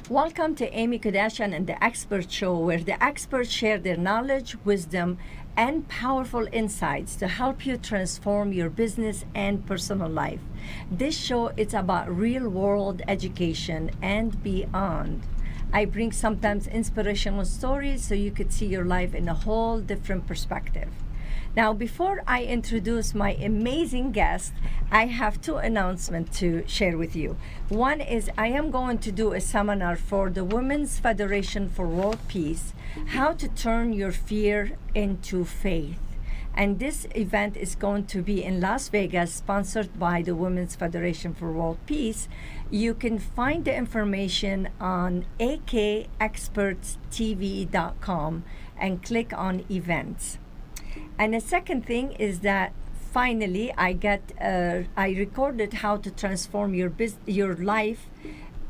Welcome to Amy Kardashian and the Expert Show, where the experts share their knowledge, wisdom, and powerful insights to help you transform your business and personal life. This show is about real-world education and beyond. I bring sometimes inspirational stories so you could see your life in a whole different perspective. Now, before I introduce my amazing guest, I have two announcements to share with you. One is I am going to do a seminar for the Women's Federation for World Peace, how to turn your fear into faith. And this event is going to be in Las Vegas, sponsored by the Women's Federation for World Peace. You can find the information on akexpertstv.com and click on events. And the second thing is that finally I recorded how to transform your life,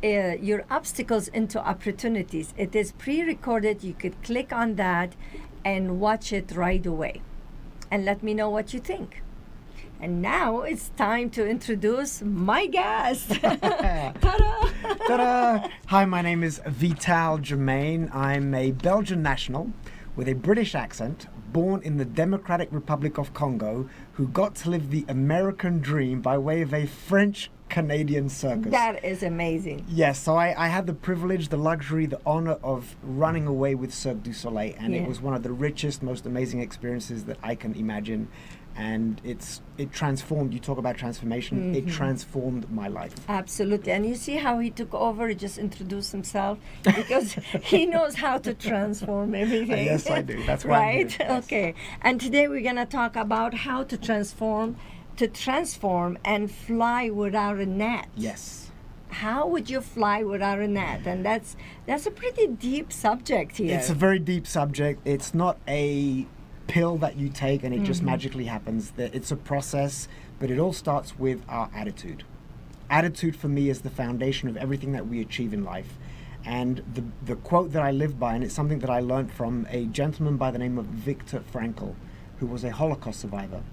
your obstacles into opportunities. It is pre-recorded. You could click on that and watch it right away. And let me know what you think. And now it's time to introduce my guest. Ta-da! Ta-da! Hi, my name is Vital Germain. I'm a Belgian national with a British accent, born in the Democratic Republic of Congo, who got to live the American dream by way of a French-Canadian circus. That is amazing. Yes, so I had the privilege, the luxury, the honor of running away with Cirque du Soleil, and Yeah. it was one of the richest, most amazing experiences that I can imagine. And it transformed, you talk about transformation, it transformed my life. Absolutely. And you see how he took over, he just introduced himself, because he knows how to transform everything. Yes, I do. That's why I'm right? here. Yes. Okay. And today we're going to talk about how to transform and fly without a net. Yes. How would you fly without a net? And that's a pretty deep subject here. It's a very deep subject. It's not a pill that you take and it just magically happens. It's a process, but it all starts with our attitude. Attitude for me is the foundation of everything that we achieve in life. And the quote that I live by, and it's something that I learned from a gentleman by the name of Viktor Frankl, who was a Holocaust survivor.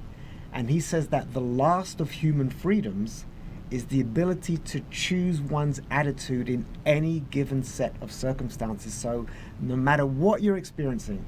And he says that the last of human freedoms is the ability to choose one's attitude in any given set of circumstances. So no matter what you're experiencing,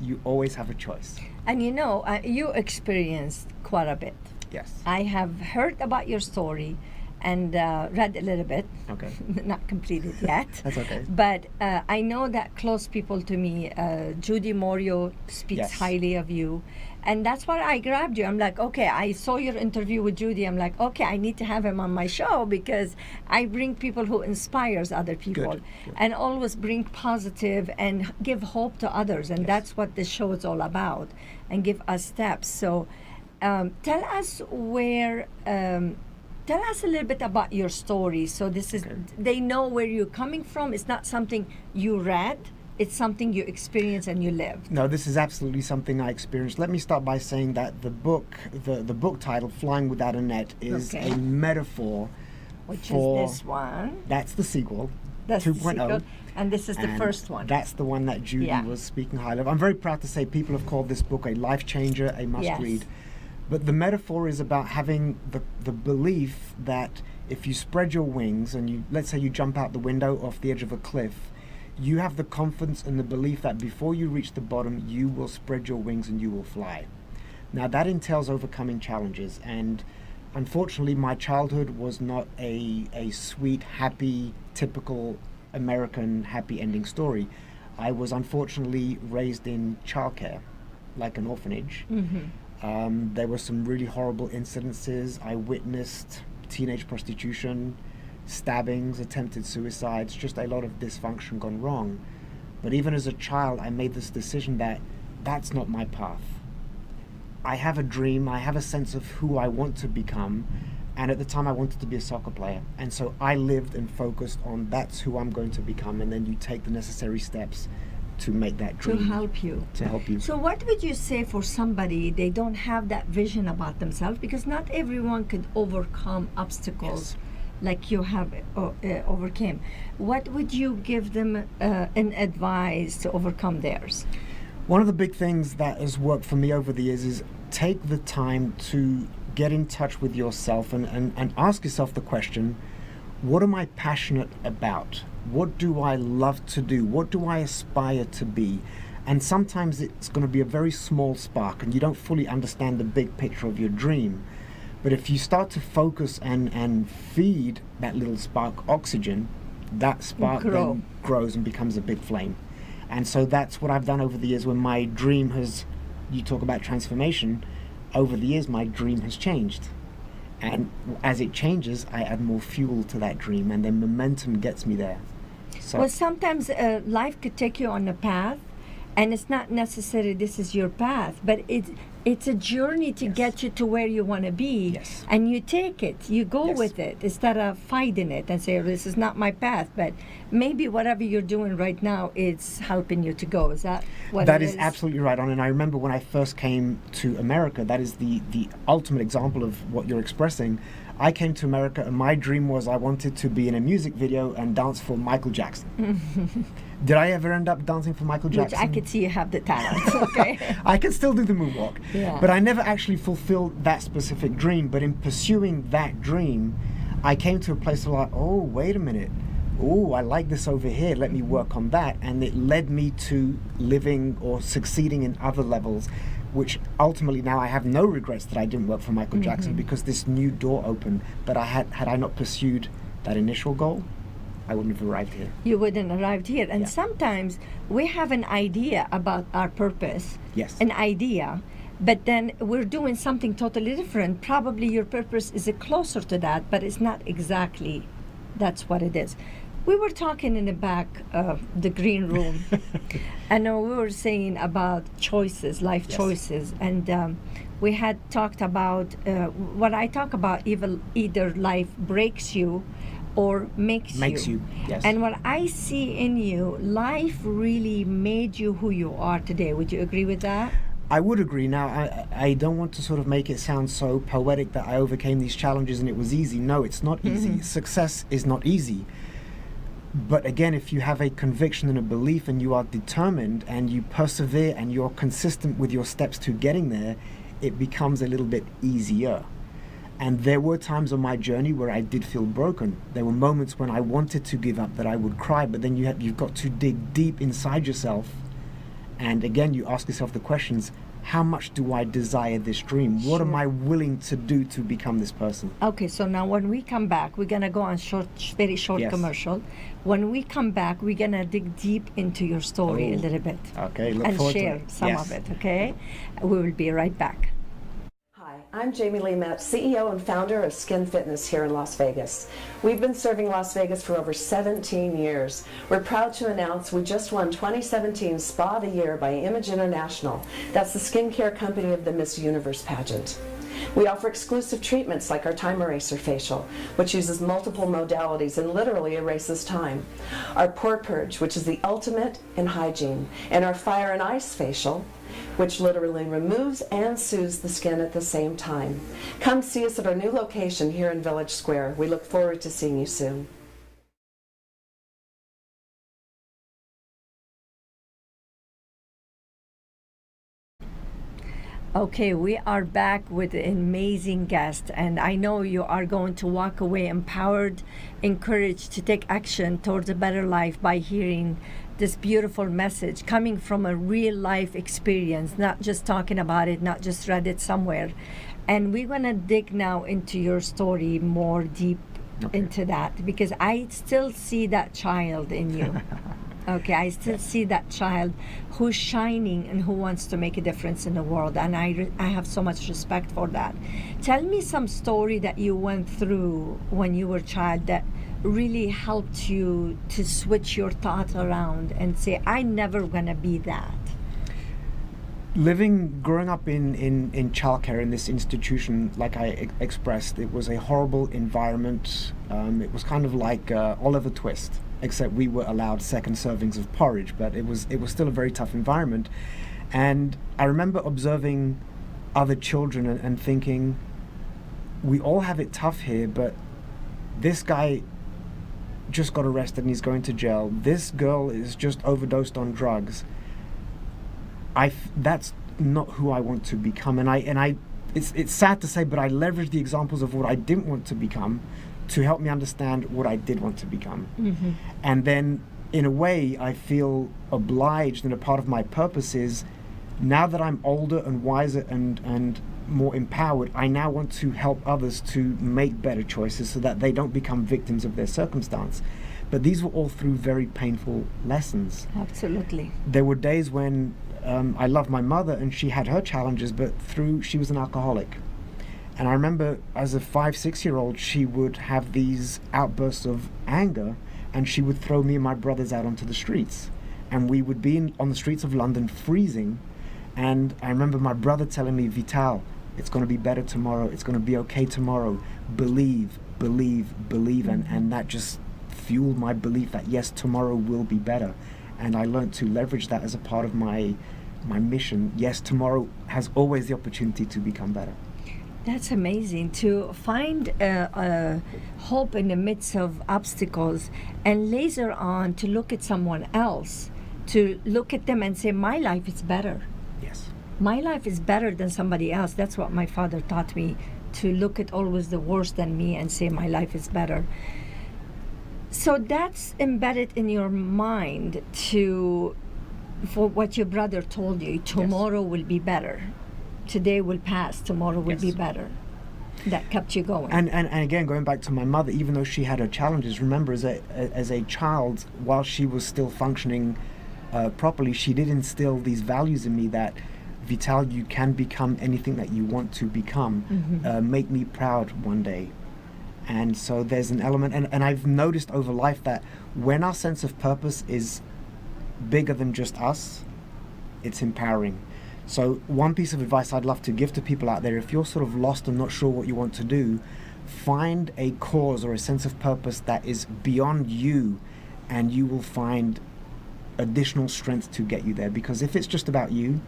you always have a choice. And you know, you experienced quite a bit. Yes. I have heard about your story and read a little bit. Okay. Not completed yet. That's okay. But I know that close people to me, Judy Morio speaks Yes. highly of you. And that's why I grabbed you. I'm like, okay, I saw your interview with Judy. I'm like, okay, I need to have him on my show because I bring people who inspires other people. Good. And always bring positive and give hope to others. And that's what this show is all about, and give us steps. So tell us tell us a little bit about your story. So this is, they know where you're coming from. It's not something you read. It's something you experienced and you lived. No, this is absolutely something I experienced. Let me start by saying that the book title, Flying Without a Net, is a metaphor Which for... is this one. That's the sequel, That's 2.0. the sequel. And this is the and first one. That's the one that Judy was speaking highly of. I'm very proud to say people have called this book a life changer, a must read. But the metaphor is about having the belief that if you spread your wings and let's say you jump out the window off the edge of a cliff, you have the confidence and the belief that before you reach the bottom, you will spread your wings and you will fly. Now that entails overcoming challenges, and unfortunately my childhood was not a sweet, happy, typical American happy ending story. I was unfortunately raised in childcare, like an orphanage. There were some really horrible incidences. I witnessed teenage prostitution, stabbings, attempted suicides, just a lot of dysfunction gone wrong. But even as a child, I made this decision that that's not my path. I have a dream, I have a sense of who I want to become, and at the time I wanted to be a soccer player. And so I lived and focused on that's who I'm going to become, and then you take the necessary steps to make that dream. To help you. To help you. So what would you say for somebody, they don't have that vision about themselves, because not everyone can overcome obstacles like you have overcame. What would you give them in advice to overcome theirs? One of the big things that has worked for me over the years is take the time to get in touch with yourself and ask yourself the question, what am I passionate about? What do I love to do? What do I aspire to be? And sometimes it's going to be a very small spark and you don't fully understand the big picture of your dream. But if you start to focus and feed that little spark oxygen, that spark then grows and becomes a big flame. And so that's what I've done over the years when my dream has, you talk about transformation, over the years my dream has changed. And as it changes, I add more fuel to that dream and then momentum gets me there. So well, sometimes life could take you on a path, and it's not necessarily this is your path, but it's a journey to get you to where you want to be. Yes. And you take it, you go with it instead of fighting it and say, oh, this is not my path. But maybe whatever you're doing right now is helping you to go. Is that what that it is? Absolutely right on. And I remember when I first came to America, that is the ultimate example of what you're expressing. I came to America and my dream was I wanted to be in a music video and dance for Michael Jackson. Did I ever end up dancing for Michael Jackson? Which I could see you have the talent, okay? I can still do the moonwalk. Yeah. But I never actually fulfilled that specific dream. But in pursuing that dream, I came to a place where like, oh, wait a minute. Oh, I like this over here. Let me work on that. And it led me to living or succeeding in other levels, which ultimately now I have no regrets that I didn't work for Michael Jackson because this new door opened. But had I not pursued that initial goal, I wouldn't have arrived here. You wouldn't have arrived here. And sometimes we have an idea about our purpose. Yes. An idea. But then we're doing something totally different. Probably your purpose is closer to that, but it's not exactly that's what it is. We were talking in the back of the green room, and we were saying about choices, life choices, and we had talked about what I talk about. Either life breaks you, or makes you. Yes. And what I see in you, life really made you who you are today. Would you agree with that? I would agree. Now, I don't want to sort of make it sound so poetic that I overcame these challenges and it was easy. No, it's not easy. Success is not easy. But again, if you have a conviction and a belief and you are determined and you persevere and you're consistent with your steps to getting there, it becomes a little bit easier. And there were times on my journey where I did feel broken. There were moments when I wanted to give up, that I would cry, but then you've got to dig deep inside yourself. And again, you ask yourself the questions, how much do I desire this dream? What am I willing to do to become this person? Okay, so now when we come back, we're going to go on very short commercial. When we come back, we're going to dig deep into your story a little bit. Okay, look and forward share to it. some of it, okay? We will be right back. Hi, I'm Jamie Lee Metz, CEO and founder of Skin Fitness here in Las Vegas. We've been serving Las Vegas for over 17 years. We're proud to announce we just won 2017 Spa of the Year by Image International. That's the skincare company of the Miss Universe pageant. We offer exclusive treatments like our Time Eraser facial, which uses multiple modalities and literally erases time. Our Pore Purge, which is the ultimate in hygiene, and our Fire and Ice facial, which literally removes and soothes the skin at the same time. Come see us at our new location here in Village Square. We look forward to seeing you soon. Okay, we are back with an amazing guest, and I know you are going to walk away empowered, encouraged to take action towards a better life by hearing this beautiful message coming from a real life experience, not just talking about it, not just read it somewhere. And we're going to dig now into your story more deep into that, because I still see that child in you. Okay, I still see that child who's shining and who wants to make a difference in the world, and I have so much respect for that. Tell me some story that you went through when you were a child that really helped you to switch your thoughts around and say, I'm never gonna be that. Growing up in childcare in this institution, like I expressed, it was a horrible environment. It was kind of like Oliver Twist, except we were allowed second servings of porridge, but it was still a very tough environment. And I remember observing other children and thinking, we all have it tough here, but this guy just got arrested and he's going to jail. This girl is just overdosed on drugs. That's not who I want to become. And it's sad to say, but I leveraged the examples of what I didn't want to become to help me understand what I did want to become. Mm-hmm. And then, in a way, I feel obliged, and a part of my purpose is, now that I'm older and wiser and more empowered, I now want to help others to make better choices so that they don't become victims of their circumstance. But these were all through very painful lessons. Absolutely. There were days when I loved my mother and she had her challenges, but she was an alcoholic. And I remember as a 5-6-year-old, she would have these outbursts of anger, and she would throw me and my brothers out onto the streets. And we would be on the streets of London freezing. And I remember my brother telling me, Vital, it's going to be better tomorrow. It's going to be okay tomorrow. Believe, believe, believe. And that just fueled my belief that, yes, tomorrow will be better. And I learned to leverage that as a part of my mission. Yes, tomorrow has always the opportunity to become better. That's amazing, to find hope in the midst of obstacles, and laser on to look at someone else, to look at them and say, my life is better. Yes. My life is better than somebody else. That's what my father taught me, to look at always the worse than me and say my life is better. So that's embedded in your mind for what your brother told you, tomorrow will be better. Today will pass, tomorrow will be better. That kept you going. And again, going back to my mother, even though she had her challenges, remember as a child, while she was still functioning properly, she did instill these values in me that, Vital, you can become anything that you want to become. Mm-hmm. Make me proud one day. And so there's an element, and I've noticed over life that when our sense of purpose is bigger than just us, it's empowering. So one piece of advice I'd love to give to people out there, if you're sort of lost and not sure what you want to do, find a cause or a sense of purpose that is beyond you, and you will find additional strength to get you there. Because if it's just about you,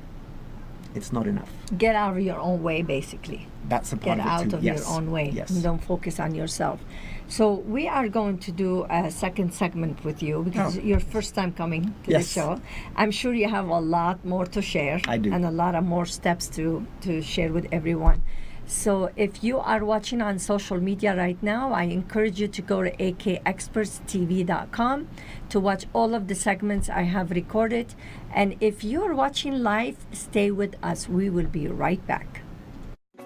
it's not enough. Get out of your own way, basically. That's a part Get of it out too. of Yes. your own way. Yes. And don't focus on yourself. So we are going to do a second segment with you, because your first time coming to Yes. the show. I'm sure you have a lot more to share. I do. And a lot of more steps to share with everyone. So if you are watching on social media right now, I encourage you to go to akexpertstv.com to watch all of the segments I have recorded. And if you're watching live, stay with us. We will be right back.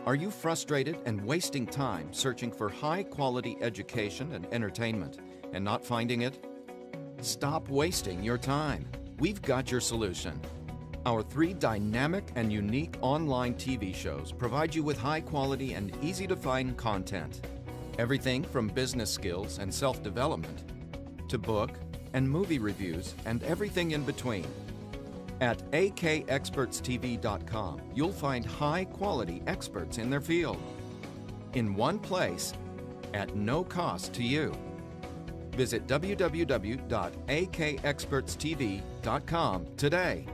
Are you frustrated and wasting time searching for high-quality education and entertainment and not finding it? Stop wasting your time. We've got your solution. Our 3 dynamic and unique online TV shows provide you with high-quality and easy-to-find content. Everything from business skills and self-development to book and movie reviews and everything in between. At akexpertstv.com, you'll find high-quality experts in their field in one place at no cost to you. Visit www.akexpertstv.com today.